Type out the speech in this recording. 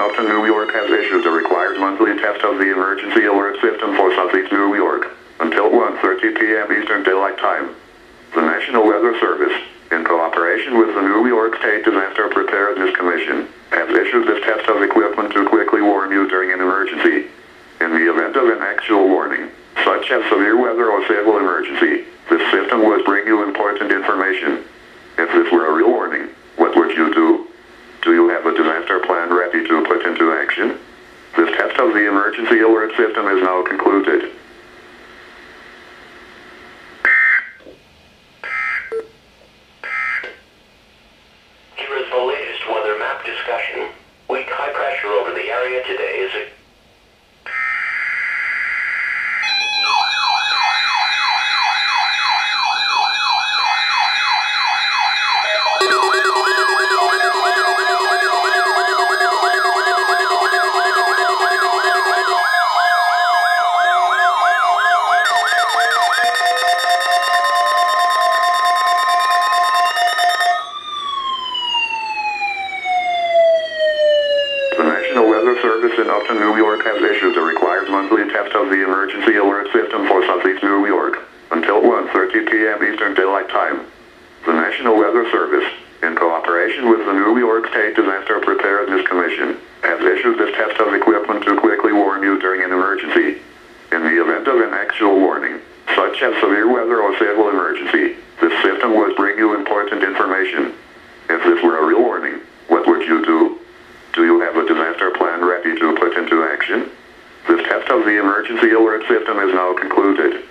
Upton, New York has issued the required monthly test of the emergency alert system for Southeast New York until 1:30 p.m. Eastern Daylight Time. The National Weather Service, in cooperation with the New York State Disaster Preparedness Commission, has issued this test of equipment to quickly warn you during an emergency. In the event of an actual warning, such as severe weather or civil emergency, this system would bring you important information. If this were a real warning, what would you do? Do you have a disaster plan ready to put into action? This test of the emergency alert system is now concluded. Here is the latest weather map discussion. Weak high pressure over the area today is a Service in Upton, New York has issued the required monthly test of the emergency alert system for Southeast New York until 1:30 p.m. Eastern Daylight Time. The National Weather Service, in cooperation with the New York State Disaster Preparedness Commission, has issued this test of equipment to quickly warn you during an emergency. In the event of an actual warning, such as severe weather or civil emergency, this system would bring you important information. If this were a real warning, what would you do? Do you have a disaster plan ready to put into action? This test of the emergency alert system is now concluded.